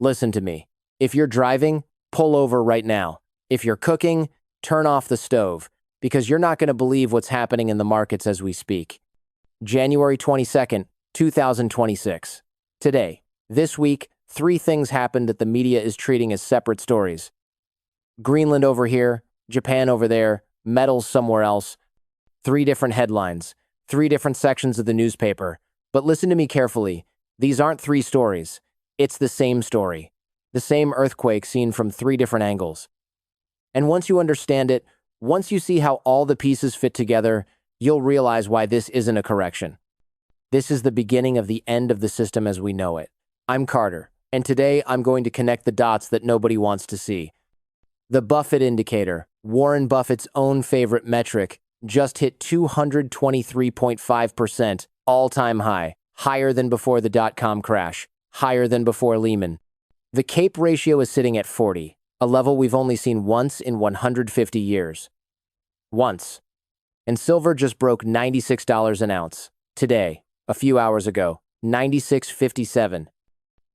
Listen to me. If you're driving, pull over right now. If you're cooking, turn off the stove, because you're not going to believe what's happening in the markets as we speak. January 22nd, 2026. Today, this week, 3 things happened that the media is treating as separate stories. Greenland over here, Japan over there, metals somewhere else. 3 different headlines, 3 different sections of the newspaper. But listen to me carefully. These aren't 3 stories. It's the same story. The same earthquake seen from 3 different angles. And once you understand it, once you see how all the pieces fit together, you'll realize why this isn't a correction. This is the beginning of the end of the system as we know it. I'm Carter, and today I'm going to connect the dots that nobody wants to see. The Buffett Indicator, Warren Buffett's own favorite metric, just hit 223.5%, all-time high, higher than before the dot-com crash, higher than before Lehman. The CAPE ratio is sitting at 40, a level we've only seen once in 150 years. Once. And silver just broke $96 an ounce. Today, a few hours ago, $96.57.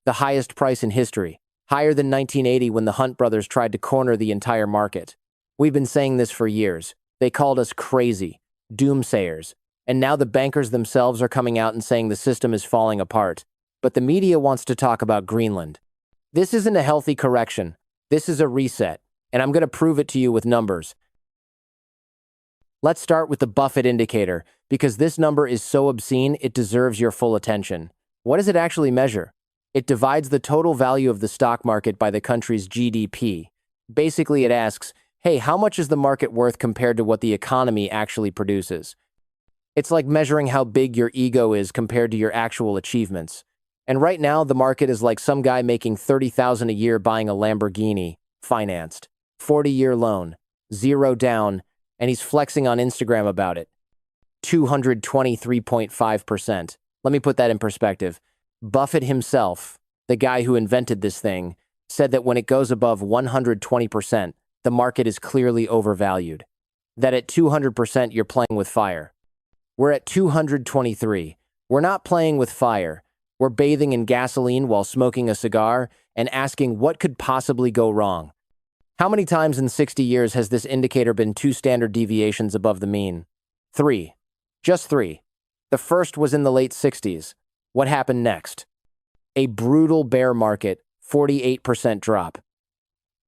The highest price in history, higher than 1980 when the Hunt brothers tried to corner the entire market. We've been saying this for years. They called us crazy, doomsayers, and now the bankers themselves are coming out and saying the system is falling apart. But the media wants to talk about Greenland. This isn't a healthy correction. This is a reset, and I'm going to prove it to you with numbers. Let's start with the Buffett Indicator, because this number is so obscene it deserves your full attention. What does it actually measure? It divides the total value of the stock market by the country's GDP. Basically, it asks, hey, how much is the market worth compared to what the economy actually produces? It's like measuring how big your ego is compared to your actual achievements. And right now, the market is like some guy making $30,000 a year buying a Lamborghini, financed, 40-year loan, 0 down, and he's flexing on Instagram about it. 223.5%. Let me put that in perspective. Buffett himself, the guy who invented this thing, said that when it goes above 120%, the market is clearly overvalued. That at 200%, you're playing with fire. We're at 223. We're not playing with fire. We're bathing in gasoline while smoking a cigar and asking what could possibly go wrong. How many times in 60 years has this indicator been 2 standard deviations above the mean? 3. Just 3. The first was in the late 60s. What happened next? A brutal bear market, 48% drop.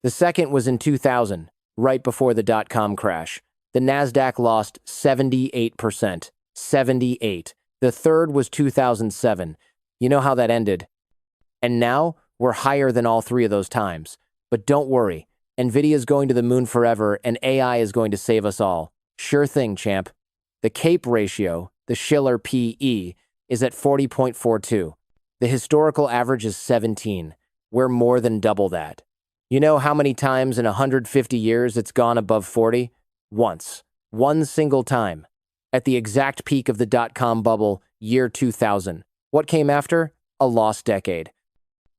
The second was in 2000, right before the dot-com crash. The Nasdaq lost 78%. 78. The third was 2007. You know how that ended. And now, we're higher than all 3 of those times. But don't worry, Nvidia's going to the moon forever and AI is going to save us all. Sure thing, champ. The CAPE ratio, the Shiller PE, is at 40.42. The historical average is 17. We're more than double that. You know how many times in 150 years it's gone above 40? Once. One single time. At the exact peak of the dot-com bubble, year 2000. What came after? A lost decade.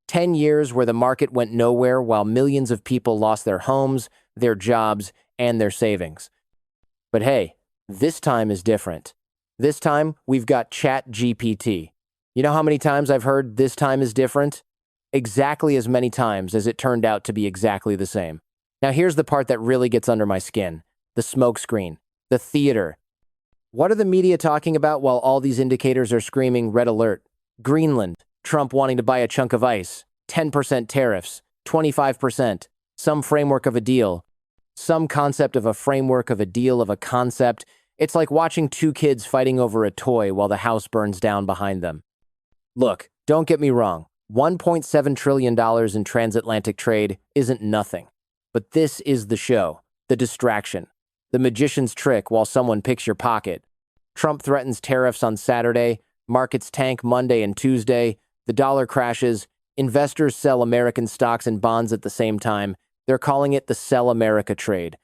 10 years where the market went nowhere while millions of people lost their homes, their jobs, and their savings. But hey, this time is different. This time, we've got ChatGPT. You know how many times I've heard this time is different? Exactly as many times as it turned out to be exactly the same. Now here's the part that really gets under my skin. The smokescreen. The theater. What are the media talking about while all these indicators are screaming red alert? Greenland, Trump wanting to buy a chunk of ice, 10% tariffs, 25%, some framework of a deal, some concept of a framework of a deal of a concept. It's like watching 2 kids fighting over a toy while the house burns down behind them. Look, don't get me wrong. $1.7 trillion in transatlantic trade isn't nothing. But this is the show, the distraction. The magician's trick while someone picks your pocket. Trump threatens tariffs on Saturday, markets tank Monday and Tuesday, the dollar crashes, investors sell American stocks and bonds at the same time. They're calling it the Sell America trade.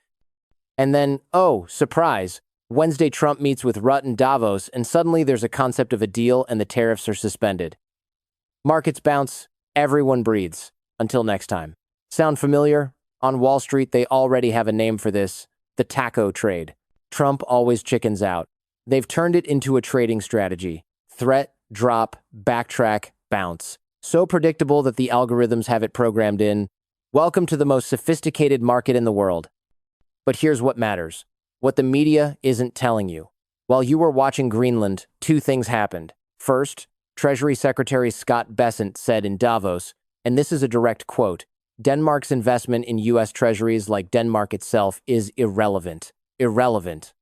And then, oh, surprise, Wednesday Trump meets with Rutte in Davos and suddenly there's a concept of a deal and the tariffs are suspended. Markets bounce, everyone breathes. Until next time. Sound familiar? On Wall Street, they already have a name for this. The taco trade. Trump always chickens out. They've turned it into a trading strategy. Threat, drop, backtrack, bounce. So predictable that the algorithms have it programmed in. Welcome to the most sophisticated market in the world. But here's what matters. What the media isn't telling you. While you were watching Greenland, two things happened. First, Treasury Secretary Scott Bessent said in Davos, and this is a direct quote, Denmark's investment in U.S. treasuries, like Denmark itself, is irrelevant. Irrelevant.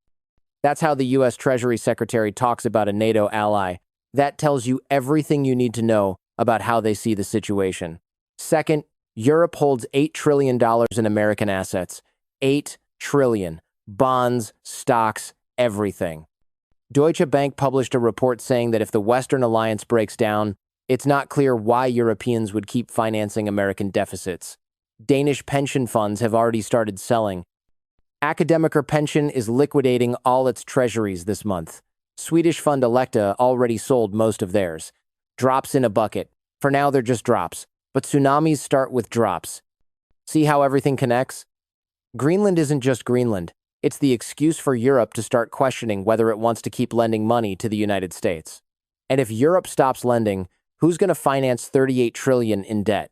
That's how the U.S. Treasury Secretary talks about a NATO ally. That tells you everything you need to know about how they see the situation. Second, Europe holds $8 trillion in American assets. $8 trillion. Bonds, stocks, everything. Deutsche Bank published a report saying that if the Western alliance breaks down, it's not clear why Europeans would keep financing American deficits. Danish pension funds have already started selling. Academiker Pension is liquidating all its treasuries this month. Swedish fund Electa already sold most of theirs. Drops in a bucket. For now, they're just drops. But tsunamis start with drops. See how everything connects? Greenland isn't just Greenland. It's the excuse for Europe to start questioning whether it wants to keep lending money to the United States. And if Europe stops lending, who's going to finance $38 trillion in debt?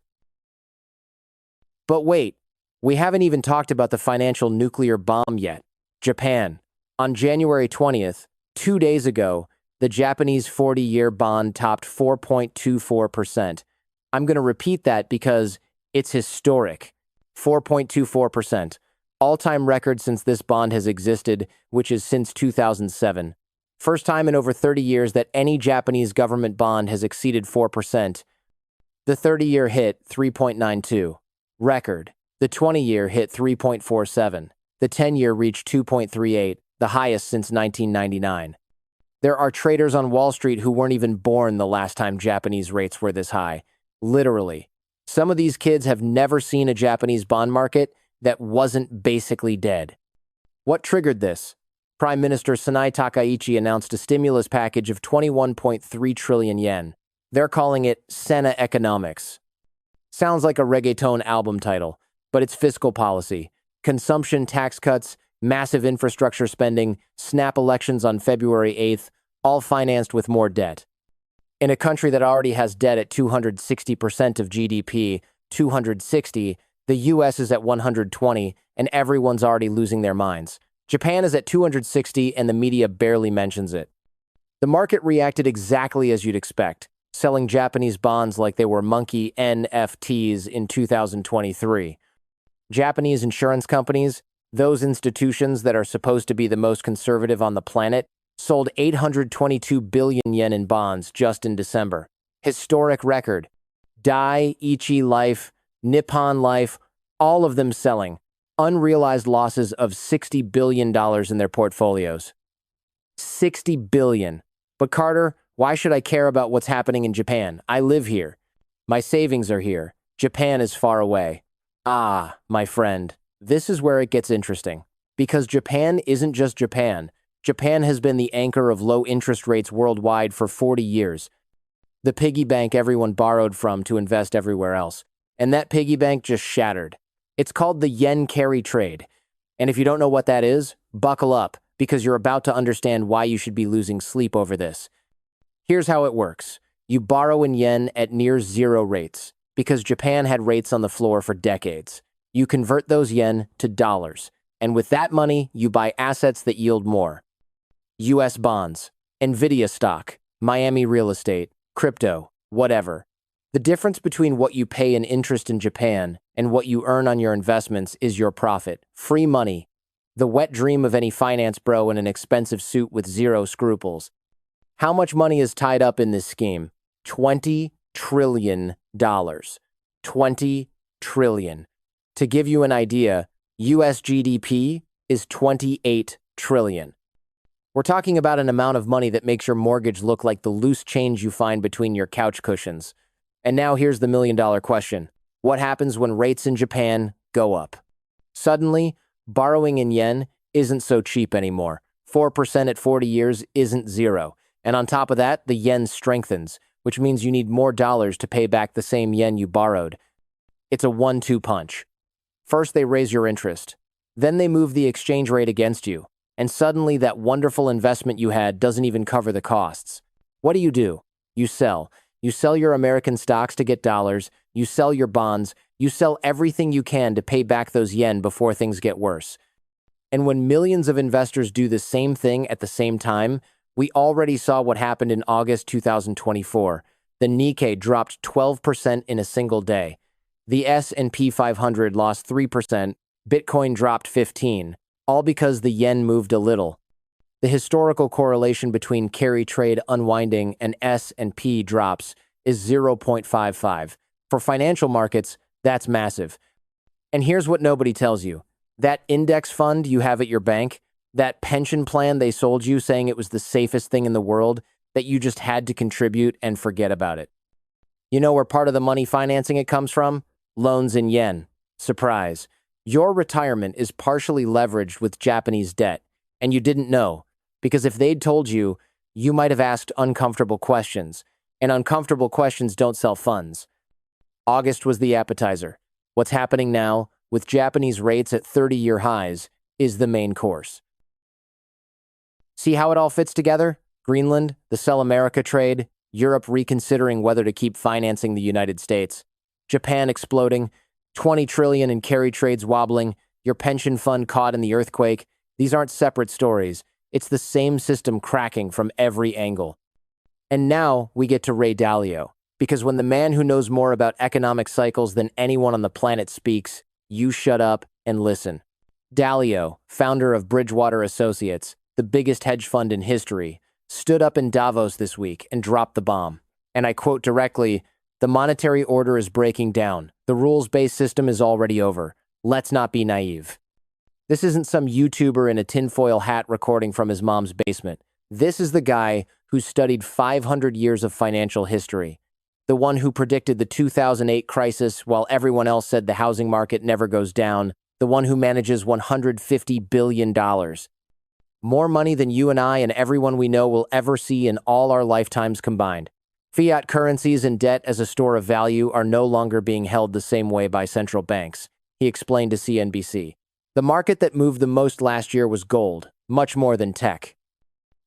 But wait, we haven't even talked about the financial nuclear bomb yet. Japan. On January 20th, 2 days ago, the Japanese 40-year bond topped 4.24%. I'm going to repeat that because it's historic. 4.24%. All-time record since this bond has existed, which is since 2007. First time in over 30 years that any Japanese government bond has exceeded 4%. The 30-year hit 3.92. Record. The 20-year hit 3.47. The 10-year reached 2.38, the highest since 1999. There are traders on Wall Street who weren't even born the last time Japanese rates were this high. Literally. Some of these kids have never seen a Japanese bond market that wasn't basically dead. What triggered this? Prime Minister Sanai Takaichi announced a stimulus package of 21.3 trillion yen. They're calling it Sena Economics. Sounds like a reggaeton album title, but it's fiscal policy. Consumption tax cuts, massive infrastructure spending, snap elections on February 8th, all financed with more debt. In a country that already has debt at 260% of GDP, 260, the US is at 120, and everyone's already losing their minds. Japan is at 260, and the media barely mentions it. The market reacted exactly as you'd expect, selling Japanese bonds like they were monkey NFTs in 2023. Japanese insurance companies, those institutions that are supposed to be the most conservative on the planet, sold 822 billion yen in bonds just in December. Historic record. Dai-ichi Life, Nippon Life, all of them selling. Unrealized losses of $60 billion in their portfolios. $60 billion. But Carter, why should I care about what's happening in Japan? I live here. My savings are here. Japan is far away. Ah, my friend, this is where it gets interesting. Because Japan isn't just Japan. Japan has been the anchor of low interest rates worldwide for 40 years. The piggy bank everyone borrowed from to invest everywhere else. And that piggy bank just shattered. It's called the yen carry trade. And if you don't know what that is, buckle up, because you're about to understand why you should be losing sleep over this. Here's how it works. You borrow in yen at near zero rates, because Japan had rates on the floor for decades. You convert those yen to dollars, and with that money, you buy assets that yield more. US bonds, Nvidia stock, Miami real estate, crypto, whatever. The difference between what you pay in interest in Japan and what you earn on your investments is your profit. Free money. The wet dream of any finance bro in an expensive suit with zero scruples. How much money is tied up in this scheme? $20 trillion. 20 trillion. To give you an idea, US GDP is 28 trillion. We're talking about an amount of money that makes your mortgage look like the loose change you find between your couch cushions. And now here's the million-dollar question. What happens when rates in Japan go up? Suddenly, borrowing in yen isn't so cheap anymore. 4% at 40 years isn't zero. And on top of that, the yen strengthens, which means you need more dollars to pay back the same yen you borrowed. It's a 1-2 punch. First, they raise your interest. Then they move the exchange rate against you. And suddenly, that wonderful investment you had doesn't even cover the costs. What do? You sell. You sell your American stocks to get dollars, you sell your bonds, you sell everything you can to pay back those yen before things get worse. And when millions of investors do the same thing at the same time, we already saw what happened in August 2024. The Nikkei dropped 12% in a single day. The S&P 500 lost 3%, Bitcoin dropped 15%, all because the yen moved a little. The historical correlation between carry trade unwinding and S&P drops is 0.55. For financial markets, that's massive. And here's what nobody tells you. That index fund you have at your bank, that pension plan they sold you saying it was the safest thing in the world, that you just had to contribute and forget about it. You know where part of the money financing it comes from? Loans in yen. Surprise. Your retirement is partially leveraged with Japanese debt, and you didn't know, because if they'd told you, you might have asked uncomfortable questions, and uncomfortable questions don't sell funds. August was the appetizer. What's happening now, with Japanese rates at 30-year highs, is the main course. See how it all fits together? Greenland, the Sell America trade, Europe reconsidering whether to keep financing the United States, Japan exploding, 20 trillion in carry trades wobbling, your pension fund caught in the earthquake. These aren't separate stories. It's the same system cracking from every angle. And now we get to Ray Dalio, because when the man who knows more about economic cycles than anyone on the planet speaks, you shut up and listen. Dalio, founder of Bridgewater Associates, the biggest hedge fund in history, stood up in Davos this week and dropped the bomb. And I quote directly, "The monetary order is breaking down. The rules-based system is already over. Let's not be naive." This isn't some YouTuber in a tinfoil hat recording from his mom's basement. This is the guy who studied 500 years of financial history. The one who predicted the 2008 crisis while everyone else said the housing market never goes down. The one who manages $150 billion. More money than you and I and everyone we know will ever see in all our lifetimes combined. Fiat currencies and debt as a store of value are no longer being held the same way by central banks, he explained to CNBC. The market that moved the most last year was gold, much more than tech.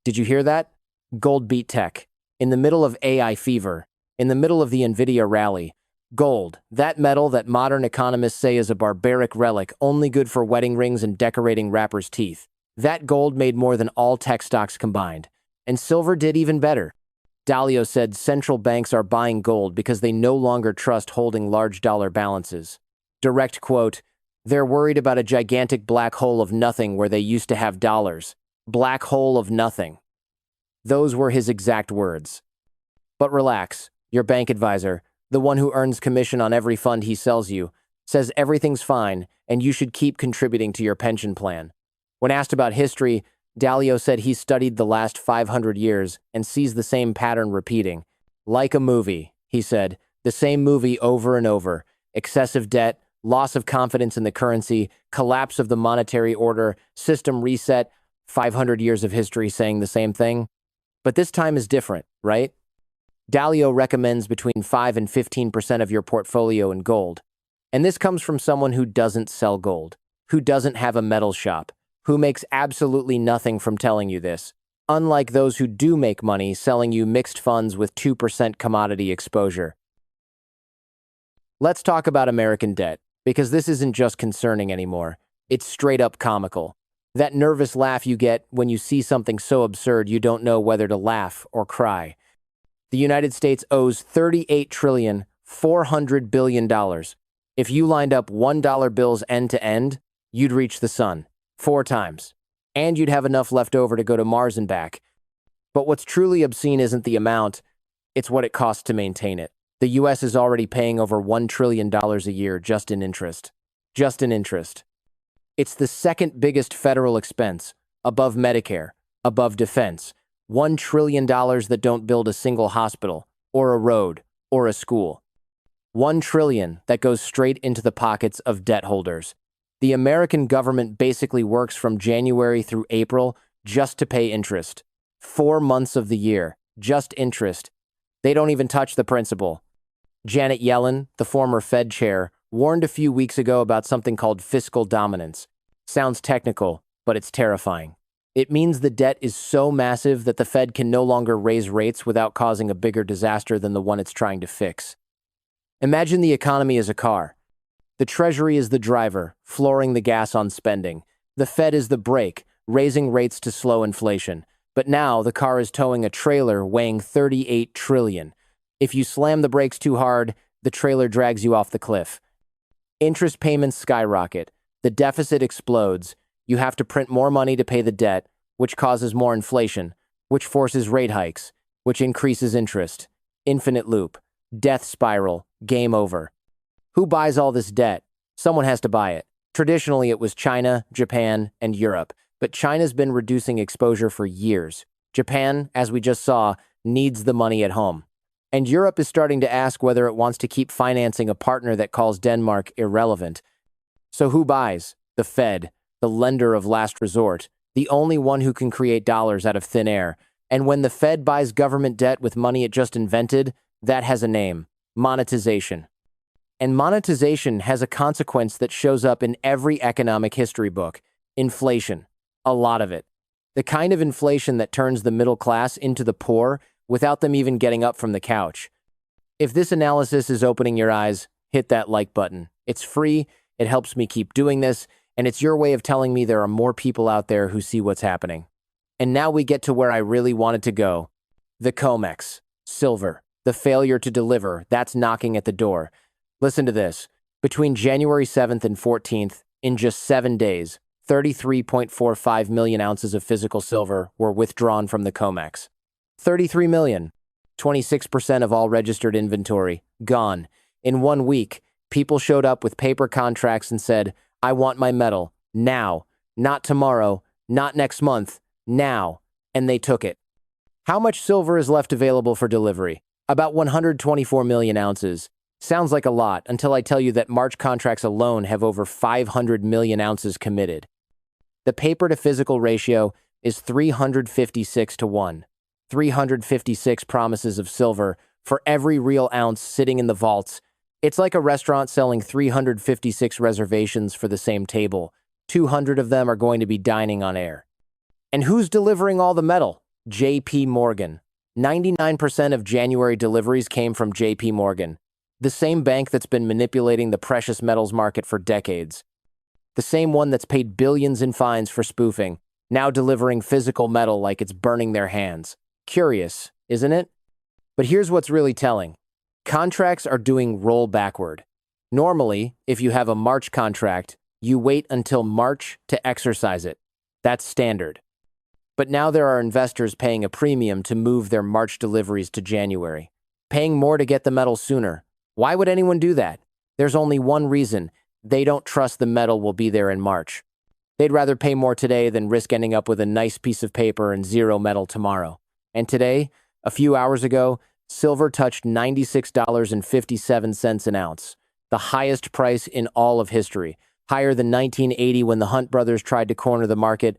Did you hear that? Gold beat tech. In the middle of AI fever, in the middle of the Nvidia rally, gold, that metal that modern economists say is a barbaric relic only good for wedding rings and decorating rappers' teeth. That gold made more than all tech stocks combined. And silver did even better. Dalio said central banks are buying gold because they no longer trust holding large dollar balances. Direct quote, "They're worried about a gigantic black hole of nothing where they used to have dollars. Black hole of nothing." Those were his exact words. But relax, your bank advisor, the one who earns commission on every fund he sells you, says everything's fine and you should keep contributing to your pension plan. When asked about history, Dalio said he studied the last 500 years and sees the same pattern repeating. Like a movie, he said, the same movie over and over. Excessive debt, loss of confidence in the currency, collapse of the monetary order, system reset, 500 years of history saying the same thing. But this time is different, right? Dalio recommends between 5 and 15% of your portfolio in gold. And this comes from someone who doesn't sell gold, who doesn't have a metal shop, who makes absolutely nothing from telling you this, unlike those who do make money selling you mixed funds with 2% commodity exposure. Let's talk about American debt, because this isn't just concerning anymore. It's straight up comical. That nervous laugh you get when you see something so absurd you don't know whether to laugh or cry. The United States owes $38.4 trillion. If you lined up $1 bills end to end, you'd reach the sun 4 times. And you'd have enough left over to go to Mars and back. But what's truly obscene isn't the amount, it's what it costs to maintain it. The U.S. is already paying over $1 trillion a year just in interest. Just in interest. It's the second biggest federal expense, above Medicare, above defense. $1 trillion that don't build a single hospital, or a road, or a school. $1 trillion that goes straight into the pockets of debt holders. The American government basically works from January through April just to pay interest. 4 months of the year, just interest. They don't even touch the principal. Janet Yellen, the former Fed chair, warned a few weeks ago about something called fiscal dominance. Sounds technical, but it's terrifying. It means the debt is so massive that the Fed can no longer raise rates without causing a bigger disaster than the one it's trying to fix. Imagine the economy as a car. The Treasury is the driver, flooring the gas on spending. The Fed is the brake, raising rates to slow inflation. But now the car is towing a trailer weighing 38 trillion. If you slam the brakes too hard, the trailer drags you off the cliff. Interest payments skyrocket. The deficit explodes. You have to print more money to pay the debt, which causes more inflation, which forces rate hikes, which increases interest. Infinite loop. Death spiral. Game over. Who buys all this debt? Someone has to buy it. Traditionally, it was China, Japan, and Europe, but China's been reducing exposure for years. Japan, as we just saw, needs the money at home. And Europe is starting to ask whether it wants to keep financing a partner that calls Denmark irrelevant. So who buys? The Fed, the lender of last resort, the only one who can create dollars out of thin air. And when the Fed buys government debt with money it just invented, that has a name: monetization. And monetization has a consequence that shows up in every economic history book: inflation. A lot of it. The kind of inflation that turns the middle class into the poor without them even getting up from the couch. If this analysis is opening your eyes, hit that like button. It's free, it helps me keep doing this, and it's your way of telling me there are more people out there who see what's happening. And now we get to where I really wanted to go. The COMEX, silver, the failure to deliver, that's knocking at the door. Listen to this. Between January 7th and 14th, in just 7 days, 33.45 million ounces of physical silver were withdrawn from the COMEX. 33 million. 26% of all registered inventory, gone. In 1 week, people showed up with paper contracts and said, "I want my metal, now. Not tomorrow, not next month, now." And they took it. How much silver is left available for delivery? About 124 million ounces. Sounds like a lot until I tell you that March contracts alone have over 500 million ounces committed. The paper-to-physical ratio is 356 to 1. 356 promises of silver for every real ounce sitting in the vaults. It's like a restaurant selling 356 reservations for the same table. 200 of them are going to be dining on air. And who's delivering all the metal? J.P. Morgan. 99% of January deliveries came from J.P. Morgan, the same bank that's been manipulating the precious metals market for decades. The same one that's paid billions in fines for spoofing, now delivering physical metal like it's burning their hands. Curious, isn't it? But here's what's really telling. Contracts are doing roll backward. Normally, if you have a March contract, you wait until March to exercise it. That's standard. But now there are investors paying a premium to move their March deliveries to January, paying more to get the metal sooner. Why would anyone do that? There's only one reason: they don't trust the metal will be there in March. They'd rather pay more today than risk ending up with a nice piece of paper and zero metal tomorrow. And today, a few hours ago, silver touched $96.57 an ounce, the highest price in all of history, higher than 1980 when the Hunt brothers tried to corner the market.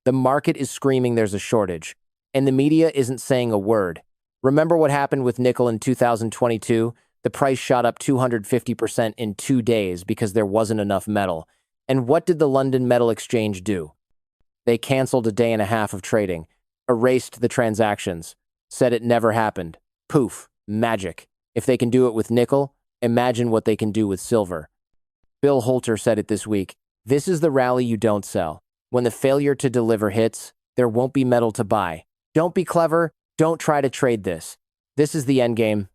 The market is screaming there's a shortage, and the media isn't saying a word. Remember what happened with nickel in 2022? The price shot up 250% in 2 days because there wasn't enough metal. And what did the London Metal Exchange do? They canceled a day and a half of trading, erased the transactions, said it never happened. Poof, magic. If they can do it with nickel, imagine what they can do with silver. Bill Holter said it this week. This is the rally you don't sell. When the failure to deliver hits, there won't be metal to buy. Don't be clever. Don't try to trade this. This is the endgame.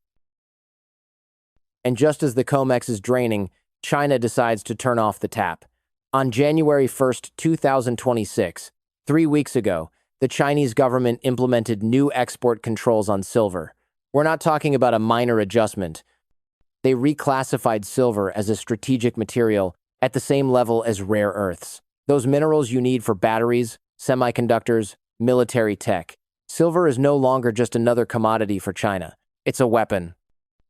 And just as the COMEX is draining, China decides to turn off the tap. On January 1st, 2026, 3 weeks ago, the Chinese government implemented new export controls on silver. We're not talking about a minor adjustment. They reclassified silver as a strategic material at the same level as rare earths. Those minerals you need for batteries, semiconductors, military tech. Silver is no longer just another commodity for China. It's a weapon.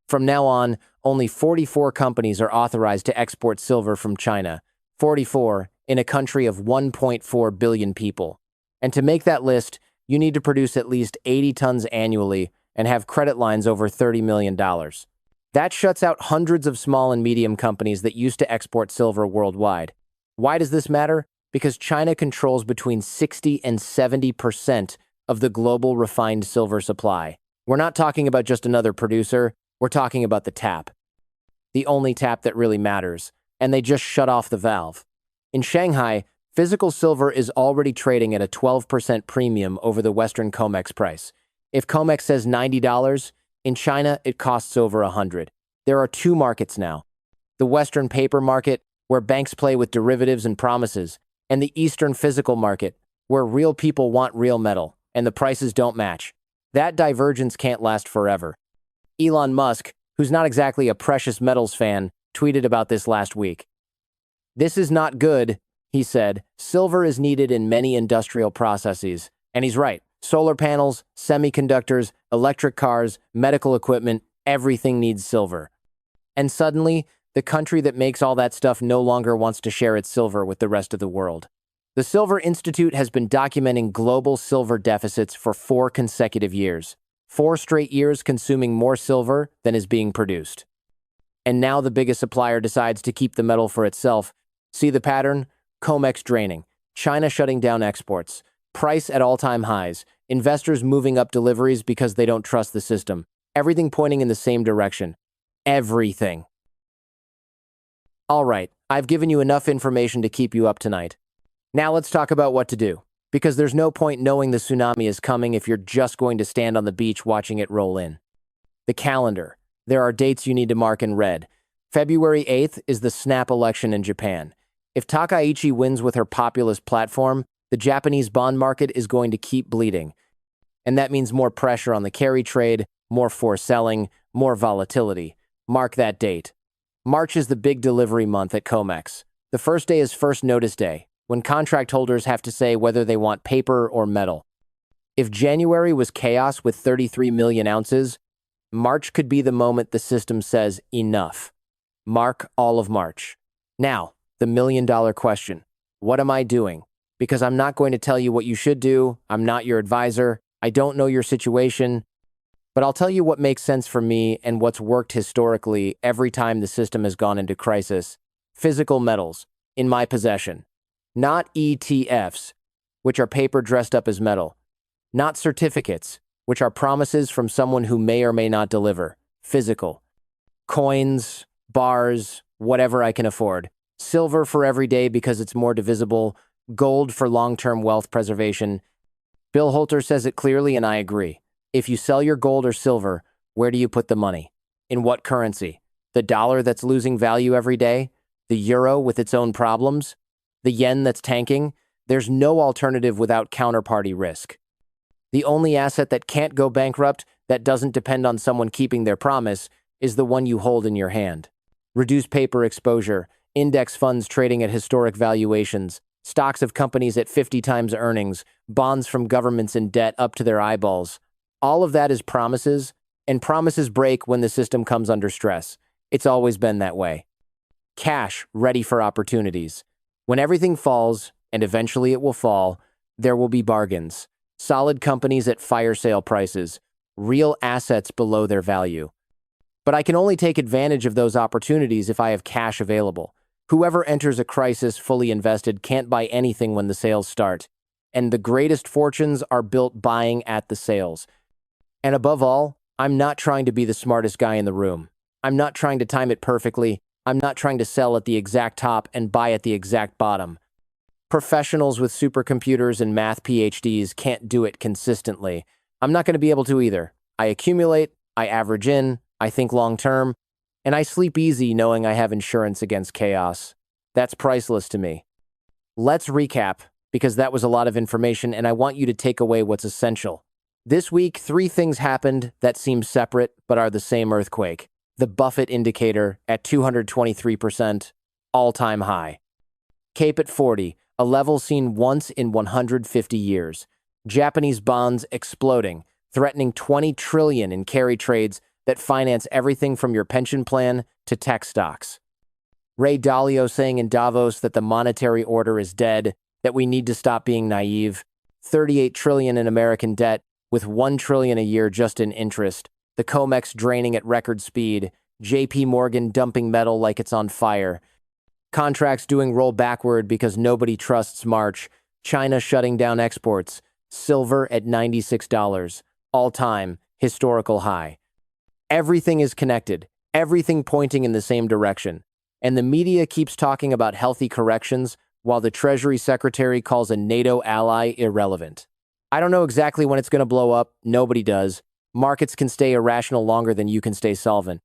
From now on, only 44 companies are authorized to export silver from China. 44 in a country of 1.4 billion people. And to make that list, you need to produce at least 80 tons annually and have credit lines over $30 million. That shuts out hundreds of small and medium companies that used to export silver worldwide. Why does this matter? because China controls between 60 and 70% of the global refined silver supply. We're not talking about just another producer, we're talking about the tap. The only tap that really matters, and they just shut off the valve. In Shanghai, physical silver is already trading at a 12% premium over the Western COMEX price. If COMEX says $90, in China it costs over $100. There are two markets now. The Western paper market, where banks play with derivatives and promises, and the Eastern physical market, where real people want real metal, and the prices don't match. That divergence can't last forever. Elon Musk, who's not exactly a precious metals fan, tweeted about this last week. "This is not good," he said. "Silver is needed in many industrial processes." And he's right. Solar panels, semiconductors, electric cars, medical equipment, everything needs silver. And suddenly, the country that makes all that stuff no longer wants to share its silver with the rest of the world. The Silver Institute has been documenting global silver deficits for 4 consecutive years. 4 straight years consuming more silver than is being produced. And now the biggest supplier decides to keep the metal for itself. See the pattern? COMEX draining, China shutting down exports, price at all-time highs, investors moving up deliveries because they don't trust the system. Everything pointing in the same direction. Everything. All right, I've given you enough information to keep you up tonight. Now let's talk about what to do, because there's no point knowing the tsunami is coming if you're just going to stand on the beach watching it roll in. The calendar. There are dates you need to mark in red. February 8th is the snap election in Japan. If Takaichi wins with her populist platform, the Japanese bond market is going to keep bleeding. And that means more pressure on the carry trade, more forced selling, more volatility. Mark that date. March is the big delivery month at COMEX. The first day is first notice day, when contract holders have to say whether they want paper or metal. If January was chaos with 33 million ounces, March could be the moment the system says enough. Mark all of March. Now, the million-dollar question. What am I doing? Because I'm not going to tell you what you should do. I'm not your advisor. I don't know your situation. But I'll tell you what makes sense for me and what's worked historically every time the system has gone into crisis. Physical metals, in my possession. Not ETFs, which are paper dressed up as metal. Not certificates, which are promises from someone who may or may not deliver. Physical. Coins, bars, whatever I can afford. Silver for every day because it's more divisible. Gold for long-term wealth preservation. Bill Holter says it clearly, and I agree. If you sell your gold or silver, where do you put the money? In what currency? The dollar that's losing value every day? The euro with its own problems? The yen that's tanking? There's no alternative without counterparty risk. The only asset that can't go bankrupt, that doesn't depend on someone keeping their promise, is the one you hold in your hand. Reduce paper exposure, index funds trading at historic valuations, stocks of companies at 50 times earnings, bonds from governments in debt up to their eyeballs. All of that is promises, and promises break when the system comes under stress. It's always been that way. Cash ready for opportunities. When everything falls, and eventually it will fall, there will be bargains. Solid companies at fire sale prices. Real assets below their value. But I can only take advantage of those opportunities if I have cash available. Whoever enters a crisis fully invested can't buy anything when the sales start. And the greatest fortunes are built buying at the sales. And above all, I'm not trying to be the smartest guy in the room. I'm not trying to time it perfectly. I'm not trying to sell at the exact top and buy at the exact bottom. Professionals with supercomputers and math PhDs can't do it consistently. I'm not going to be able to either. I accumulate, I average in, I think long-term, and I sleep easy knowing I have insurance against chaos. That's priceless to me. Let's recap, because that was a lot of information and I want you to take away what's essential. This week, 3 things happened that seem separate but are the same earthquake. The Buffett Indicator at 223%, all-time high. Cape at 40, a level seen once in 150 years. Japanese bonds exploding, threatening 20 trillion in carry trades that finance everything from your pension plan to tech stocks. Ray Dalio saying in Davos that the monetary order is dead, that we need to stop being naive. 38 trillion in American debt, with 1 trillion a year just in interest. The COMEX draining at record speed. JP Morgan dumping metal like it's on fire. Contracts doing roll backward because nobody trusts March. China shutting down exports. Silver at $96. All-time historical high. Everything is connected. Everything pointing in the same direction. And the media keeps talking about healthy corrections while the Treasury Secretary calls a NATO ally irrelevant. I don't know exactly when it's going to blow up. Nobody does. Markets can stay irrational longer than you can stay solvent.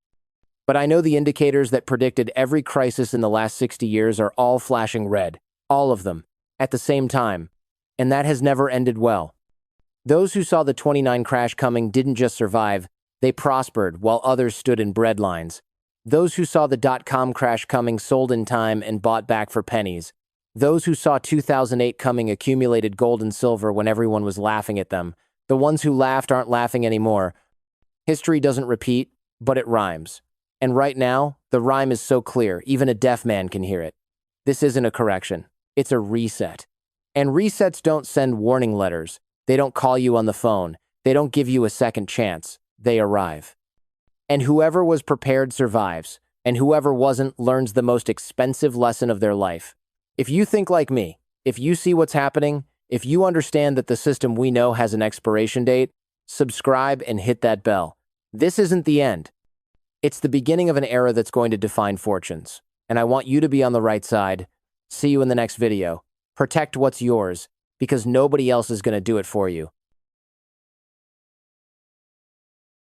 But I know the indicators that predicted every crisis in the last 60 years are all flashing red. All of them. At the same time. And that has never ended well. Those who saw the '29 crash coming didn't just survive, they prospered while others stood in breadlines. Those who saw the .com crash coming sold in time and bought back for pennies. Those who saw 2008 coming accumulated gold and silver when everyone was laughing at them. The ones who laughed aren't laughing anymore. History doesn't repeat, but it rhymes. And right now, the rhyme is so clear, even a deaf man can hear it. This isn't a correction. It's a reset. And resets don't send warning letters. They don't call you on the phone. They don't give you a second chance. They arrive. And whoever was prepared survives, and whoever wasn't learns the most expensive lesson of their life. If you think like me, if you see what's happening, if you understand that the system we know has an expiration date, subscribe and hit that bell. This isn't the end. It's the beginning of an era that's going to define fortunes. And I want you to be on the right side. See you in the next video. Protect what's yours, because nobody else is going to do it for you.